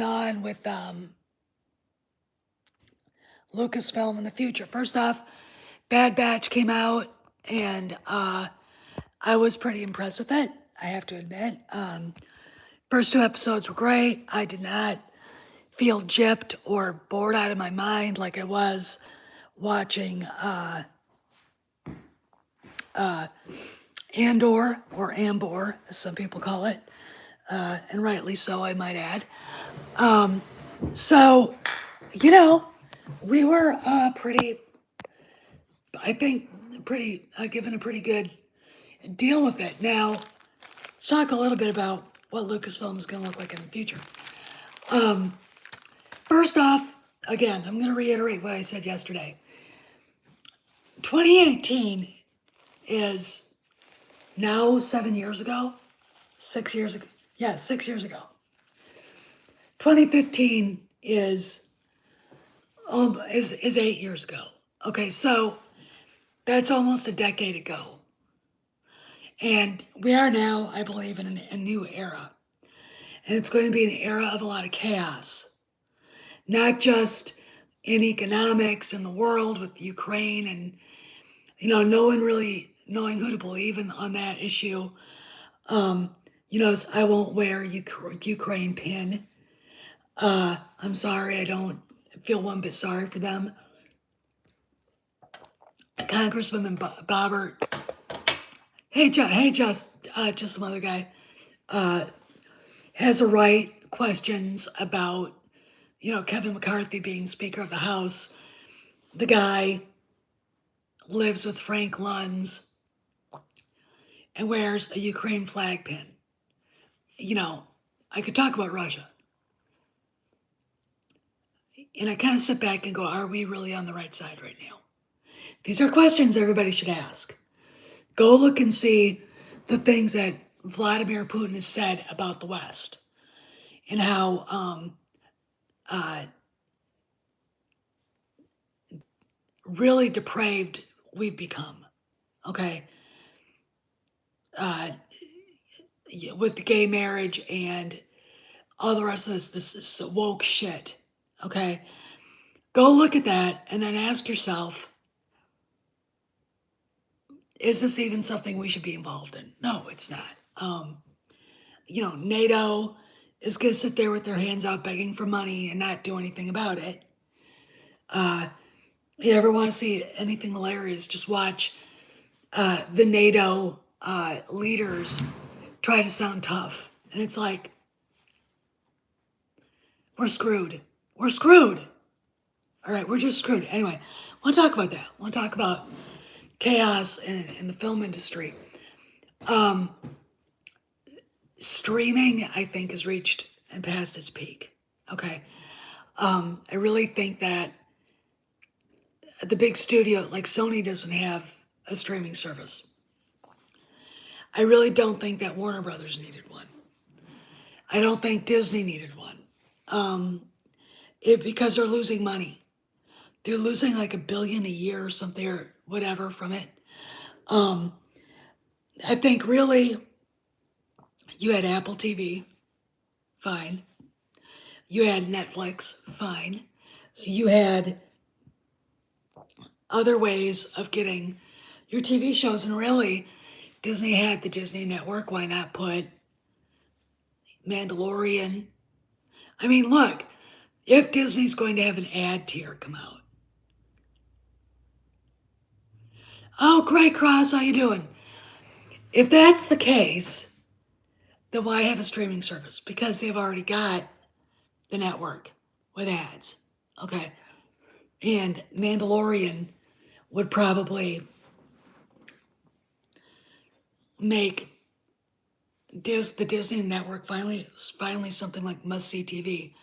on with Lucasfilm in the future. First off, Bad Batch came out, and I was pretty impressed with it, I have to admit. First two episodes were great. I did not feel gypped or bored out of my mind like I was watching Andor, or Ambor, as some people call it, and rightly so, I might add. So, you know, we were pretty, I think, given a pretty good deal with it. Now, let's talk a little bit about what Lucasfilm is going to look like in the future. First off, again, I'm going to reiterate what I said yesterday. 2018 is now 7 years ago, 6 years ago. Yeah, 6 years ago. 2015 is 8 years ago. Okay, so that's almost a decade ago. And we are now, I believe, in a new era. And it's going to be an era of a lot of chaos. Not just in economics and the world with Ukraine and, no one really knowing who to believe on that issue. You notice I won't wear Ukraine pin. I'm sorry, I don't feel one bit sorry for them. Congresswoman Boebert, just some other guy, has a right questions about, Kevin McCarthy being Speaker of the House. The guy lives with Frank Luntz and wears a Ukraine flag pin. I could talk about Russia. And I kind of sit back and go, are we really on the right side right now? These are questions everybody should ask. Go look and see the things that Vladimir Putin has said about the West and how really depraved we've become. Okay. With the gay marriage and all the rest of this woke shit. Okay. Go look at that and then ask yourself, is this even something we should be involved in? No, it's not. NATO is going to sit there with their hands out begging for money and not do anything about it. You ever want to see anything hilarious? Just watch the NATO leaders try to sound tough. And it's like, we're screwed. We're screwed. All right, we're just screwed. Anyway, I want to talk about that. I want to talk about chaos in the film industry. Streaming, I think, has reached and passed its peak. Okay. I really think that the big studio, like Sony, doesn't have a streaming service. I really don't think that Warner Brothers needed one. I don't think Disney needed one. Because they're losing money. They're losing like $1 billion a year or something or whatever from it. I think really you had Apple TV, fine. You had Netflix, fine. You had other ways of getting your TV shows, and really Disney had the Disney Network. Why not put Mandalorian? I mean, look, if Disney's going to have an ad tier come out. Oh, great, Cross, how you doing? If that's the case, then why have a streaming service? Because they've already got the network with ads. Okay. And Mandalorian would probably make the Disney network finally something like must-see TV.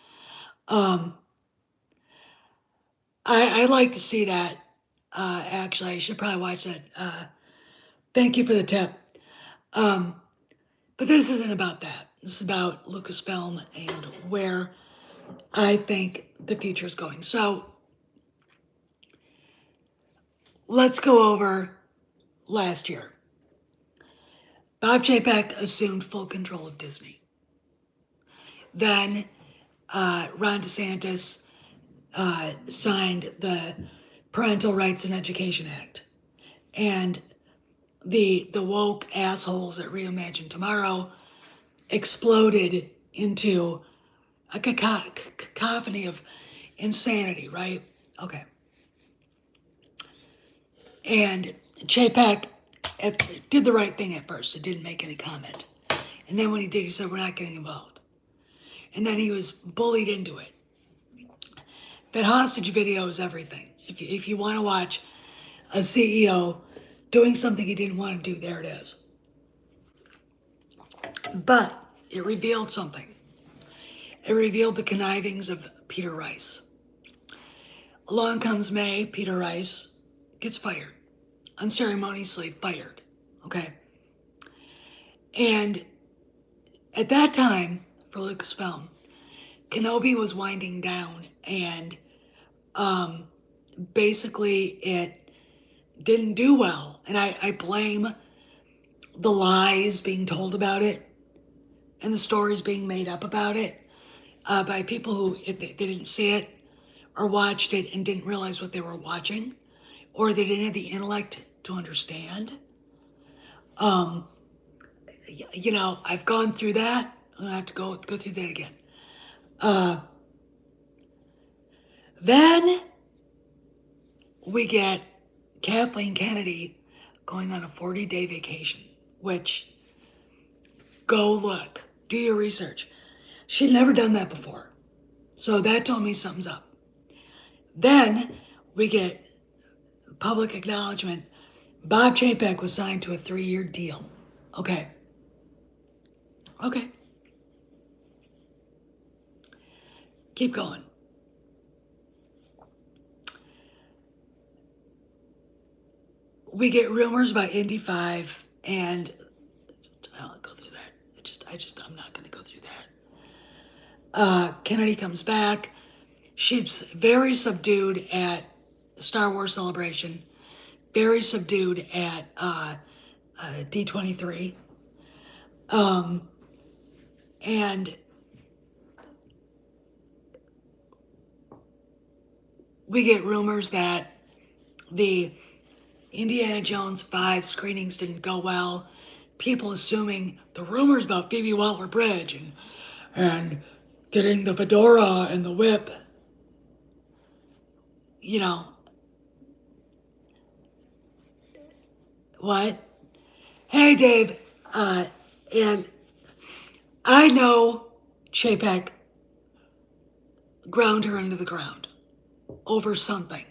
I'd like to see that. Actually, I should probably watch that. Thank you for the tip. But this isn't about that. This is about Lucasfilm and where I think the future is going. So let's go over last year. Bob Chapek assumed full control of Disney. Then Ron DeSantis signed the Parental Rights and Education Act. And the woke assholes at Reimagine Tomorrow exploded into a cacophony of insanity, right? Okay. And Chapek did the right thing at first. It didn't make any comment. And then when he did, he said, we're not getting involved. And then he was bullied into it. That hostage video is everything. If you want to watch a CEO doing something he didn't want to do, there it is. But it revealed something. It revealed the connivings of Peter Rice. Along comes May, Peter Rice gets fired. Unceremoniously fired. Okay? And at that time, for Lucasfilm, Kenobi was winding down, and basically it didn't do well. And I blame the lies being told about it and the stories being made up about it by people who, if they didn't see it or watched it and didn't realize what they were watching, or they didn't have the intellect to understand. You know, I've gone through that. I'm gonna have to go through that again. Then we get Kathleen Kennedy going on a 40-day vacation, which, go look, do your research. She'd never done that before. So that told me something's up. Then we get public acknowledgement. Bob Chapek was signed to a 3-year deal. Okay. Okay. Keep going. We get rumors about Indy 5, and I'll go through that. I'm not going to go through that. Kennedy comes back. She's very subdued at the Star Wars Celebration, very subdued at D23. And we get rumors that the Indiana Jones 5 screenings didn't go well. People assuming the rumors about Phoebe Waller-Bridge and getting the fedora and the whip, you know. What? Hey, Dave. And I know Chapek ground her into the ground over something,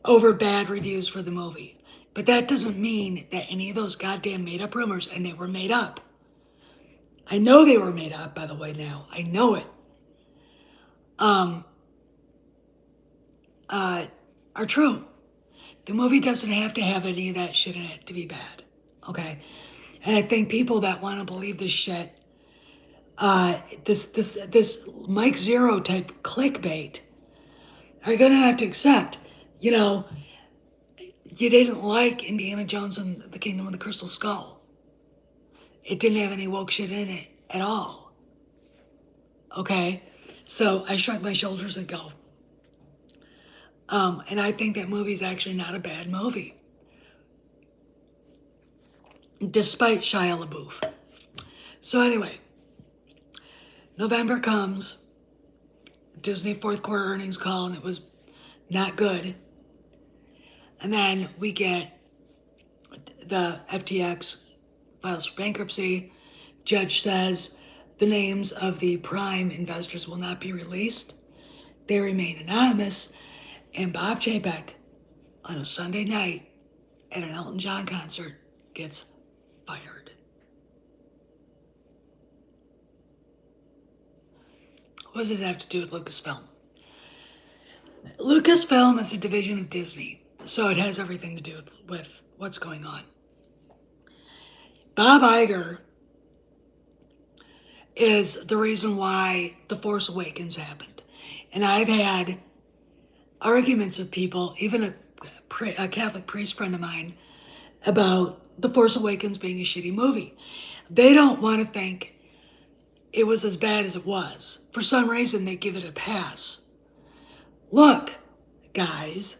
over bad reviews for the movie. But that doesn't mean that any of those goddamn made up rumors, and they were made up. I know they were made up, by the way, now. I know it. Are true. The movie doesn't have to have any of that shit in it to be bad. Okay? And I think people that want to believe this shit, this Mike Zero type clickbait, are gonna have to accept, you know, you didn't like Indiana Jones and the Kingdom of the Crystal Skull. It didn't have any woke shit in it at all. Okay? So I shrug my shoulders and go. And I think that movie's actually not a bad movie, despite Shia LaBeouf. So anyway, November comes, Disney fourth quarter earnings call, and it was not good. And then we get the FTX files for bankruptcy. Judge says the names of the prime investors will not be released. They remain anonymous. And Bob Chapek, on a Sunday night at an Elton John concert, gets fired. What does this have to do with Lucasfilm? Lucasfilm is a division of Disney, so it has everything to do with what's going on. Bob Iger is the reason why The Force Awakens happened. And I've had arguments with people, even a Catholic priest friend of mine, about The Force Awakens being a shitty movie. They don't want to think it was as bad as it was. For some reason, they give it a pass. Look, guys,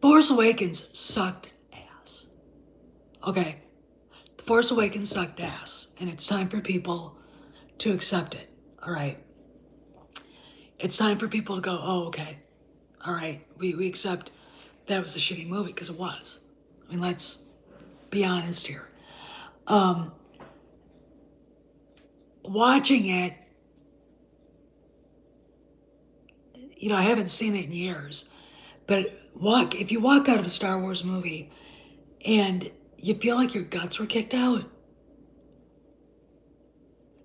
Force Awakens sucked ass. Okay, The Force Awakens sucked ass, and it's time for people to accept it. All right. It's time for people to go, oh, okay. All right, we accept that was a shitty movie, because it was. I mean, let's be honest here. Watching it, I haven't seen it in years, but if you walk out of a Star Wars movie and you feel like your guts were kicked out,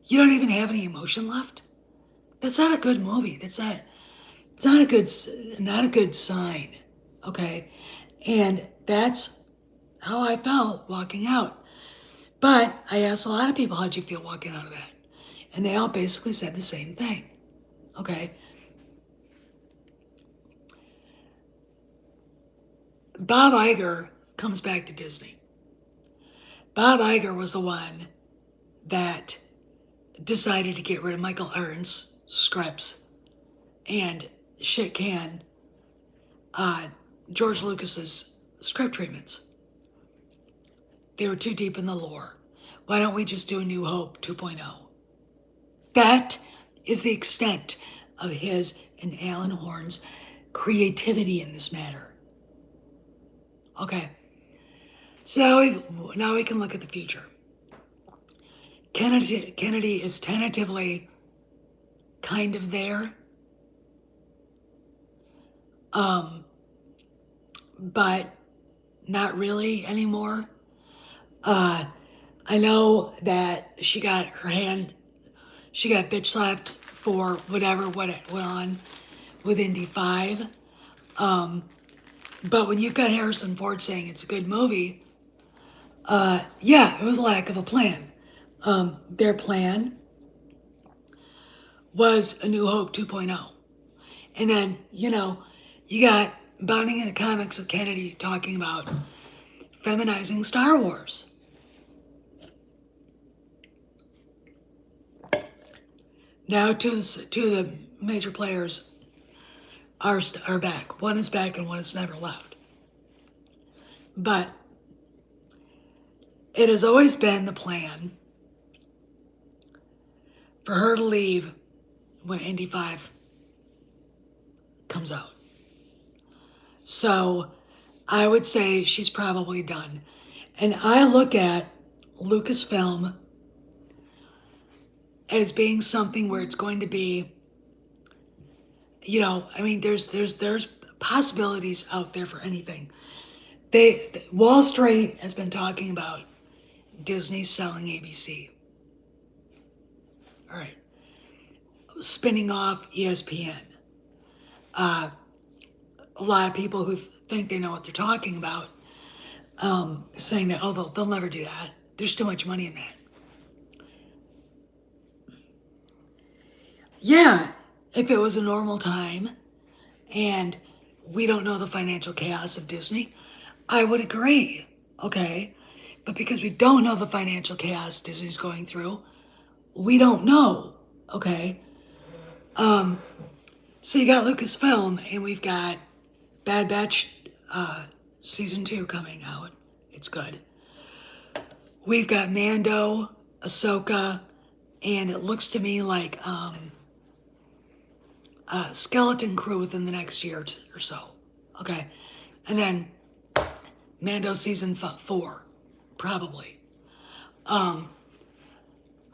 you don't even have any emotion left. That's not a good movie. It's not a good sign. Okay, and that's how I felt walking out. But I asked a lot of people, how'd you feel walking out of that? And they all basically said the same thing. Okay. Bob Iger comes back to Disney. Bob Iger was the one that decided to get rid of Michael Ernst's scripts and shit can George Lucas's script treatments. They were too deep in the lore. Why don't we just do A New Hope 2.0? That is the extent of his and Alan Horn's creativity in this matter. Okay, so now we can look at the future. Kennedy is tentatively kind of there, but not really anymore. I know that she got bitch slapped for what went on with Indy 5. But when you've got Harrison Ford saying it's a good movie, yeah, it was a lack of a plan. Their plan was A New Hope 2.0. And then, you got Bounding into Comics with Kennedy talking about feminizing Star Wars. Now two of the major players are back. One is back and one has never left. But it has always been the plan for her to leave when Indy 5 comes out. So I would say she's probably done. And I look at Lucasfilm as being something where it's going to be, there's possibilities out there for anything. Wall Street has been talking about Disney selling ABC. All right. Spinning off ESPN. A lot of people who think they know what they're talking about, saying that, oh, they'll never do that. There's too much money in that. Yeah, if it was a normal time and we don't know the financial chaos of Disney, I would agree, okay? But because we don't know the financial chaos Disney's going through, we don't know, okay? So you got Lucasfilm, and we've got Bad Batch season 2 coming out. It's good. We've got Mando, Ahsoka, and it looks to me like Skeleton Crew within the next year or so. Okay, and then Mando season 4, probably. I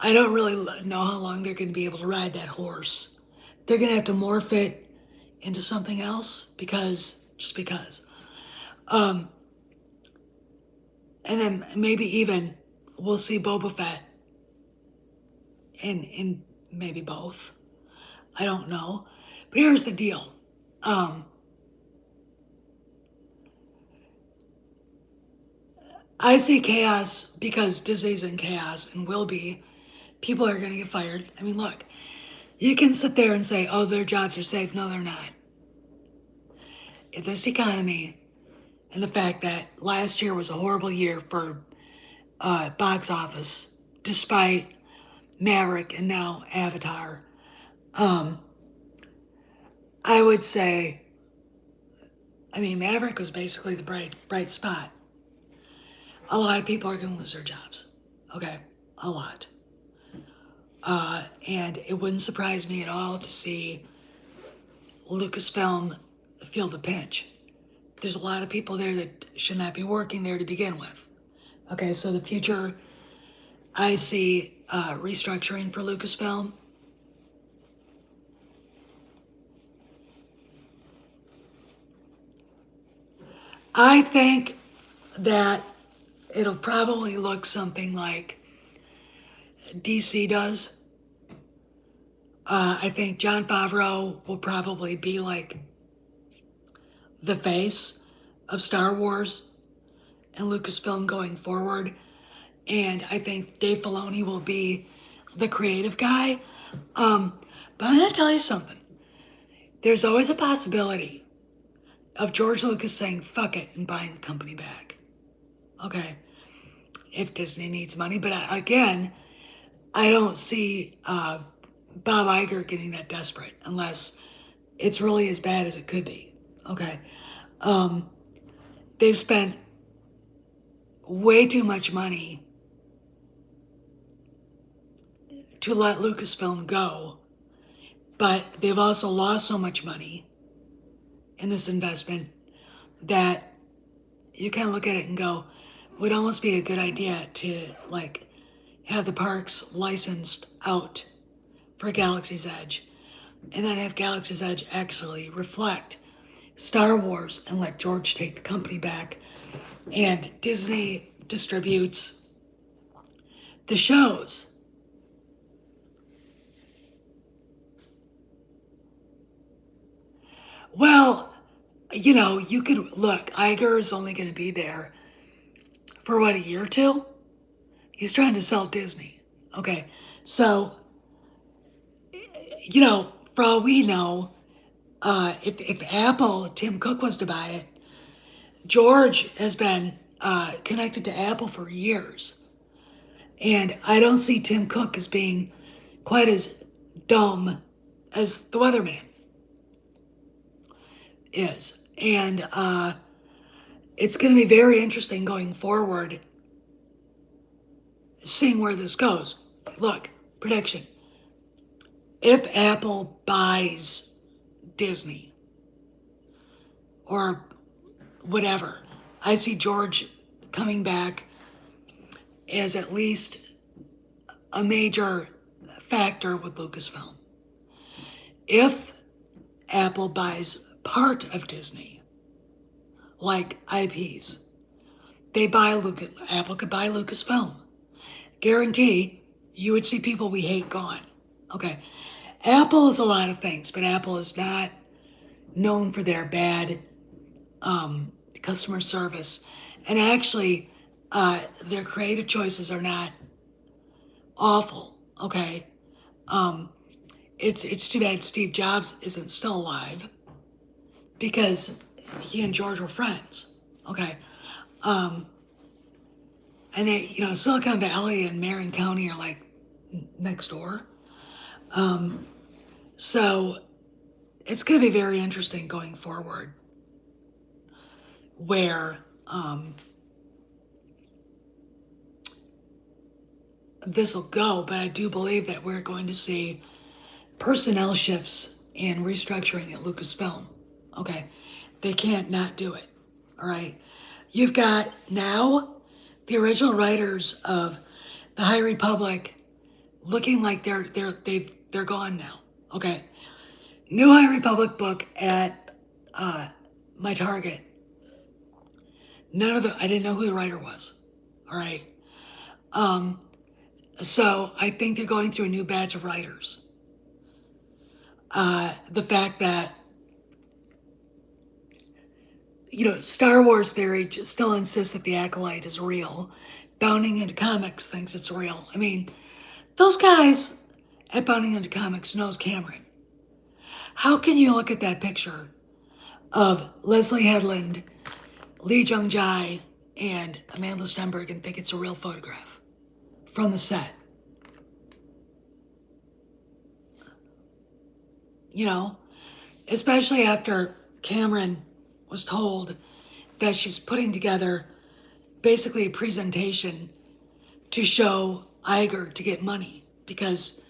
don't really know how long they're going to be able to ride that horse. They're going to have to morph it into something else just because. And then maybe even we'll see Boba Fett in maybe both. I don't know. But here's the deal. I see chaos because Disney's in chaos and will be. People are going to get fired. I mean, look, you can sit there and say, oh, their jobs are safe. No, they're not. In this economy and the fact that last year was a horrible year for box office, despite Maverick and now Avatar. Um, I would say, I mean, Maverick was basically the bright spot. A lot of people are going to lose their jobs. Okay, a lot. And it wouldn't surprise me at all to see Lucasfilm feel the pinch. There's a lot of people there that should not be working there to begin with. Okay, so the future, I see restructuring for Lucasfilm. I think that it'll probably look something like DC does. I think Jon Favreau will probably be like the face of Star Wars and Lucasfilm going forward. And I think Dave Filoni will be the creative guy. But I'm going to tell you something. There's always a possibility of George Lucas saying fuck it and buying the company back. Okay. If Disney needs money. But again, I don't see Bob Iger getting that desperate unless it's really as bad as it could be. Okay. They've spent way too much money to let Lucasfilm go, but they've also lost so much money in this investment that you kind of look at it and go, would almost be a good idea to like have the parks licensed out for Galaxy's Edge, and then have Galaxy's Edge actually reflect Star Wars and let George take the company back, and Disney distributes the shows. Well, you know, you could look, Iger is only going to be there for what, a year or two? He's trying to sell Disney. Okay, so, you know, for all we know, if Apple, Tim Cook was to buy it, George has been connected to Apple for years. And I don't see Tim Cook as being quite as dumb as the weatherman is. And it's going to be very interesting going forward, seeing where this goes. Look, prediction. If Apple buys Disney or whatever, I see George coming back as at least a major factor with Lucasfilm. If Apple buys part of Disney, like IPs, Apple could buy Lucasfilm. Guarantee you would see people we hate gone. Okay. Apple is a lot of things, but Apple is not known for their bad customer service. And actually, their creative choices are not awful. Okay. It's too bad Steve Jobs isn't still alive because he and George were friends. Okay. And they, you know, Silicon Valley and Marin County are like next door. So it's going to be very interesting going forward where this will go. But I do believe that we're going to see personnel shifts and restructuring at Lucasfilm. Okay. They can't not do it. All right. You've got now the original writers of the High Republic looking like they're gone now. Okay. New High Republic book at my Target. I didn't know who the writer was. All right. So I think they're going through a new batch of writers. The fact that, you know, Star Wars theory still insists that the Acolyte is real. Bounding into Comics thinks it's real. I mean, those guys at Bounding into Comics knows Cameron. How can you look at that picture of Leslie Headland, Lee Jung Jae, and Amanda Stenberg and think it's a real photograph from the set? you know, especially after Cameron was told that she's putting together basically a presentation to show Iger to get money because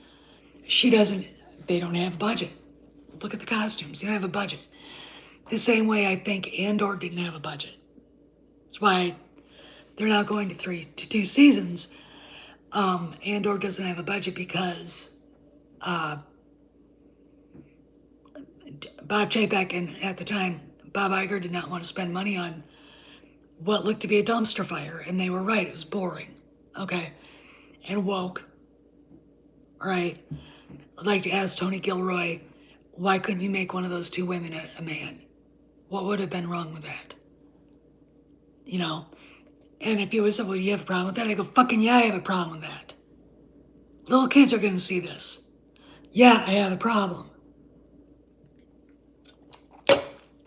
they don't have a budget. Look at the costumes, they don't have a budget. The same way I think Andor didn't have a budget. That's why they're not going to 2 seasons. Andor doesn't have a budget because Bob Chapek and at the time Bob Iger did not want to spend money on what looked to be a dumpster fire, and they were right. It was boring, okay, and woke. All right, I'd like to ask Tony Gilroy, why couldn't you make one of those 2 women a man? What would have been wrong with that? You know. And if you would say, well, you have a problem with that? I go, fucking yeah, I have a problem with that. Little kids are going to see this. Yeah, I have a problem.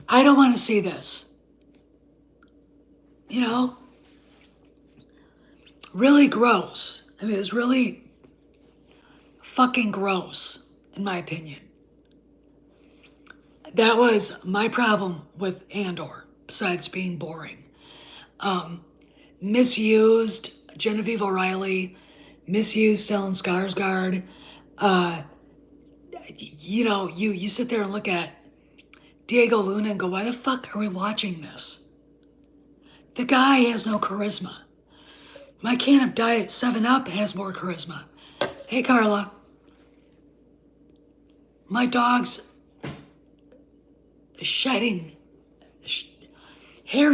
I don't want to see this. You know? Really gross. I mean, it's really fucking gross, in my opinion. That was my problem with Andor, besides being boring. Misused Genevieve O'Reilly, misused Stellan Skarsgård. You know, you sit there and look at Diego Luna and go, why the fuck are we watching this? The guy has no charisma. My can of Diet 7-Up has more charisma. Hey, Carla. My dog's hair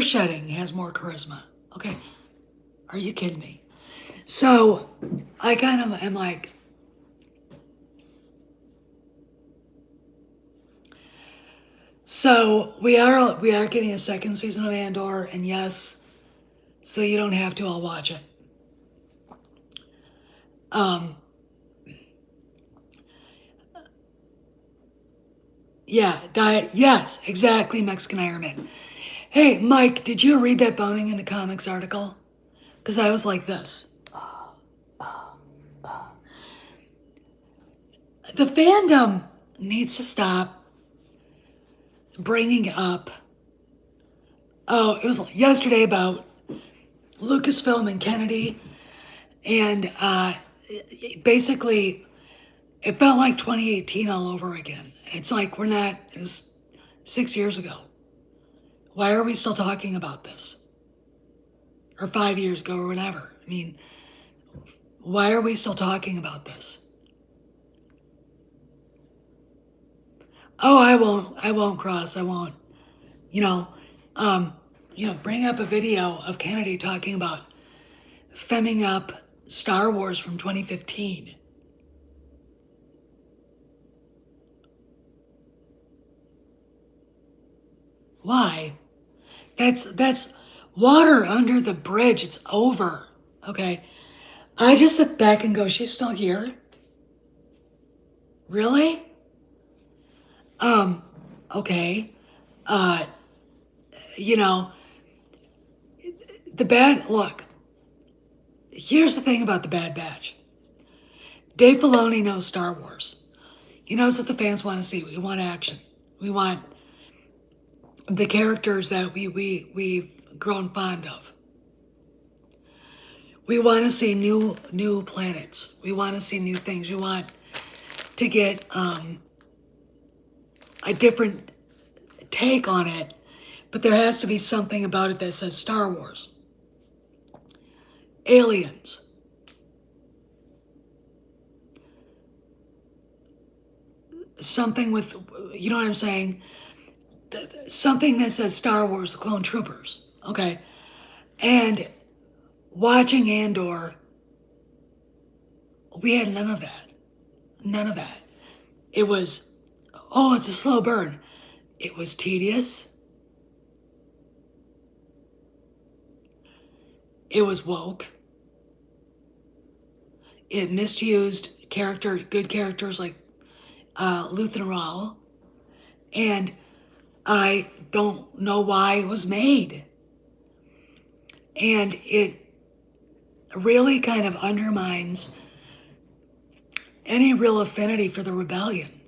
shedding has more charisma. Okay? Are you kidding me? So, I kind of am like, so we are getting a 2nd season of Andor, and yes, so you don't have to, I'll watch it. Yeah, diet, yes, exactly, Mexican Iron Man. Hey, Mike, did you read that Boning in the Comics article? Because I was like this. The fandom needs to stop bringing up, oh, it was yesterday about Lucasfilm and Kennedy, and basically it felt like 2018 all over again. It's like it was 6 years ago. Why are we still talking about this? Or 5 years ago or whatever. I mean, why are we still talking about this? Oh, I won't cross, I won't. You know, bring up a video of Kennedy talking about femming up Star Wars from 2015. Why? That's water under the bridge. It's over. Okay. I just sit back and go, she's still here? Really? Okay. Uh, you know, look, here's the thing about the Bad Batch. Dave Filoni knows Star Wars. He knows what the fans want to see. We want action. We want the characters that we've grown fond of. We want to see new planets. We want to see new things. We want to get a different take on it, but there has to be something about it that says Star Wars. Aliens. Something with, you know what I'm saying? Something that says Star Wars, the Clone Troopers. Okay. And watching Andor, we had none of that. None of that. It was, oh, it's a slow burn. It was tedious. It was woke. It misused good characters like Luthen Rawl. And I don't know why it was made. And it really kind of undermines any real affinity for the rebellion.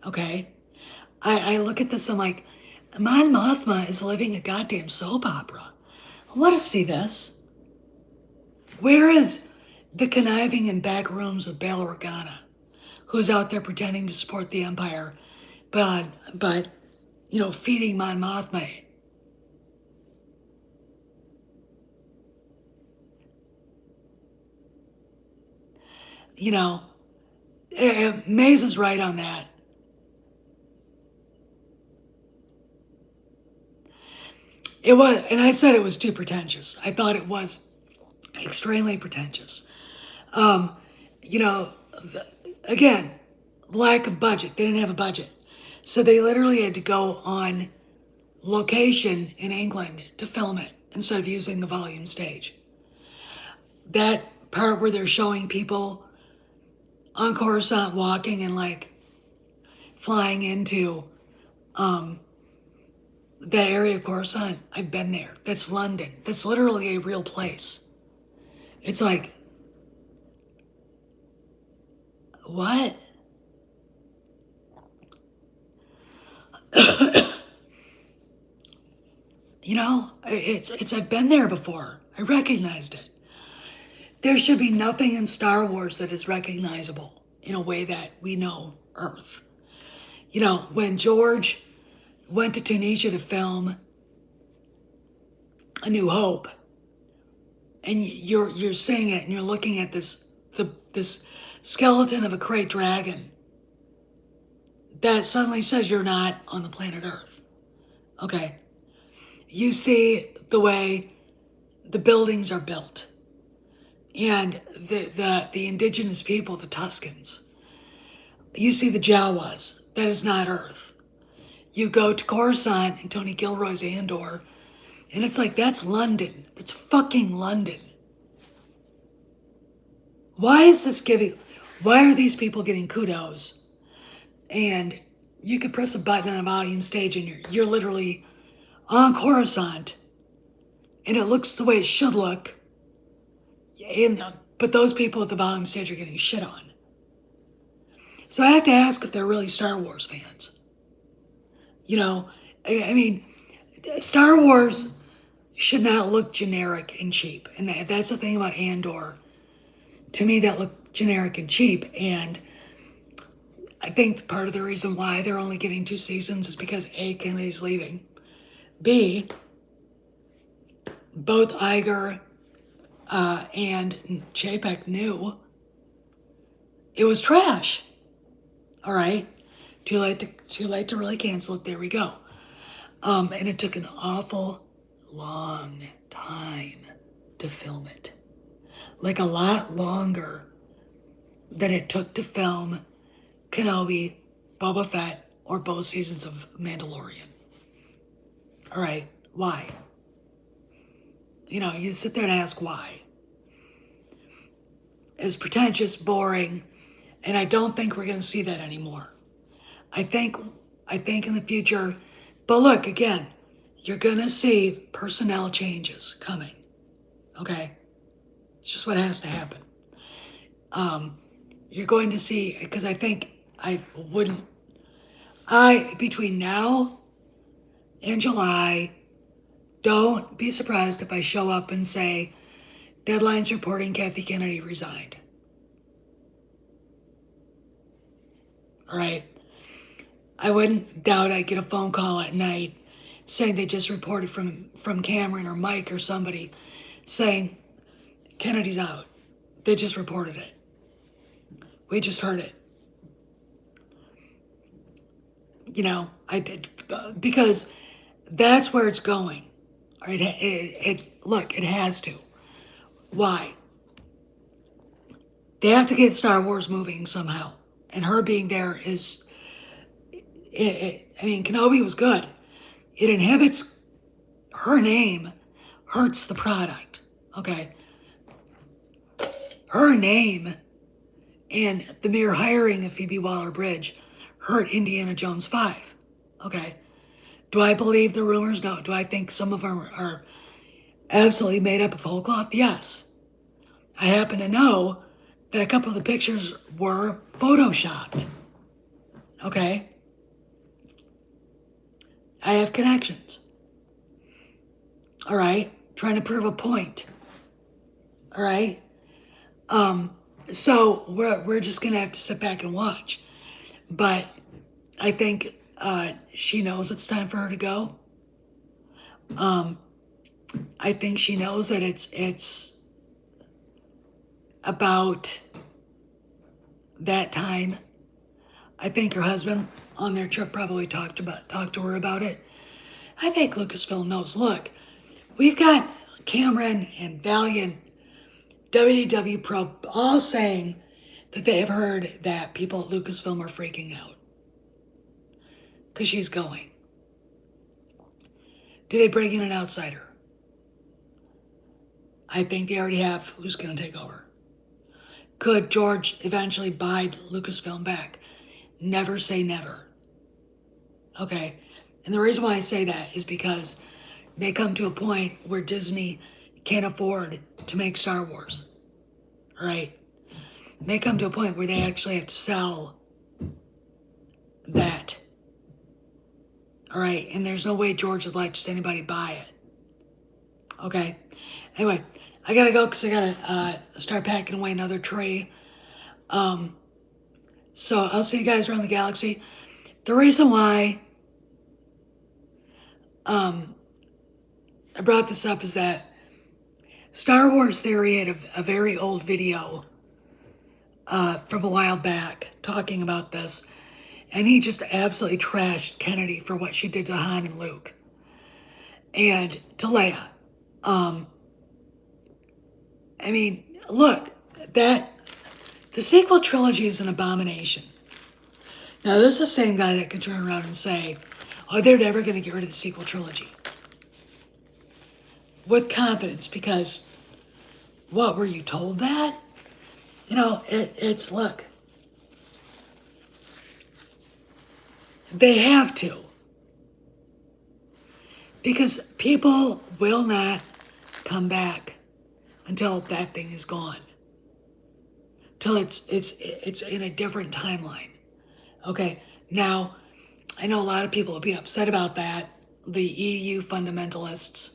Okay? I look at this, I'm like, Mon Mothma is living a goddamn soap opera. I want to see this. Where is the conniving in back rooms of Bail Organa, who's out there pretending to support the Empire, but feeding Mon Mothma? You know, Maze is right on that. It was, and I said it was too pretentious. I thought it was extremely pretentious. Um, you know, again, lack of budget. They didn't have a budget. So they literally had to go on location in England to film it instead of using the volume stage. That part where they're showing people on Coruscant walking and like flying into um, that area of Coruscant, I've been there. That's London. That's literally a real place. It's like, what? It's I've been there before. I recognized it. There should be nothing in Star Wars that is recognizable in a way that we know Earth. When George went to Tunisia to film A New Hope, and you're seeing it, and you're looking at this skeleton of a krayt dragon that suddenly says you're not on the planet Earth. Okay, you see the way the buildings are built, and the indigenous people, the Tuscans. You see the Jawas. That is not Earth. You go to Coruscant and Tony Gilroy's Andor, and it's like, that's London. That's fucking London. Why is this giving? Why are these people getting kudos? And you could press a button on a volume stage, and you're literally on Coruscant, and it looks the way it should look. But those people at the volume stage are getting shit on. So I have to ask if they're really Star Wars fans. I mean, Star Wars should not look generic and cheap. And that's the thing about Andor. To me, that looked generic and cheap. And I think part of the reason why they're only getting 2 seasons is because A, Kennedy's leaving. B, both Iger and Chapek knew it was trash. All right, too late to really cancel it. There we go. And it took an awful long time to film it, like a lot longer than it took to film Kenobi, Boba Fett, or both seasons of Mandalorian. All right, why? You sit there and ask why. It's pretentious, boring, and I don't think we're going to see that anymore. I think in the future, but look, again, you're going to see personnel changes coming. Okay? It's just what has to happen. You're going to see, because I think between now and July, don't be surprised if I show up and say, Deadline's reporting Kathy Kennedy resigned. All right? I wouldn't doubt I'd get a phone call at night saying they just reported from Cameron or Mike or somebody saying Kennedy's out. They just reported it. We just heard it. I did, because that's where it's going. All right, look, it has to. Why? They have to get Star Wars moving somehow, and her being there is. Kenobi was good. It inhibits her name, hurts the product. Okay. Her name and the mere hiring of Phoebe Waller-Bridge hurt Indiana Jones 5. Okay. Do I believe the rumors? No. Do I think some of them are absolutely made up of whole cloth? Yes. I happen to know that a couple of the pictures were photoshopped. Okay. I have connections. All right? Trying to prove a point. All right? So we're just gonna have to sit back and watch. But I think she knows it's time for her to go. I think she knows that it's about that time. I think her husband on their trip probably talked to her about it. I think Lucasfilm knows. Look, we've got Cameron and Valiant, WDW Pro all saying that they have heard that people at Lucasfilm are freaking out because she's going. Do they bring in an outsider? I think they already have who's going to take over. Could George eventually buy Lucasfilm back? Never say never. Okay. And the reason why I say that is because they come to a point where Disney can't afford to make Star Wars. Right? They come to a point where they actually have to sell that. All right. And there's no way George would let just anybody buy it. Okay. Anyway, I gotta go because I gotta start packing away another tray. So I'll see you guys around the galaxy. The reason why I brought this up is that Star Wars Theory had a very old video from a while back talking about this, and he just absolutely trashed Kennedy for what she did to Han and Luke and to Leia. I mean, look, the sequel trilogy is an abomination. Now, this is the same guy that can turn around and say, oh, they're never going to get rid of the sequel trilogy. With confidence, because what, were you told that? You know, it's, look, they have to. Because people will not come back until that thing is gone. Till it's in a different timeline. Okay, now, I know a lot of people will be upset about that, the EU fundamentalists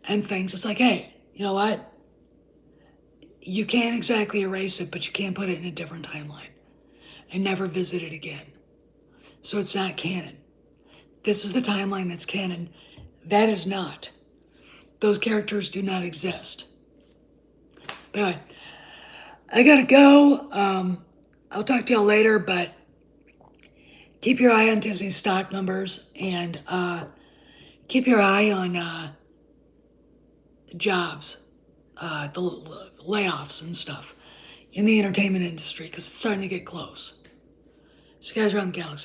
and things. It's like, hey, you know what? You can't exactly erase it, but you can put it in a different timeline and never visit it again. So it's not canon. This is the timeline that's canon. That is not. Those characters do not exist. But anyway, I gotta go. I'll talk to y'all later, but keep your eye on Disney stock numbers and keep your eye on jobs, the layoffs and stuff in the entertainment industry because it's starting to get close. So you guys around the galaxy.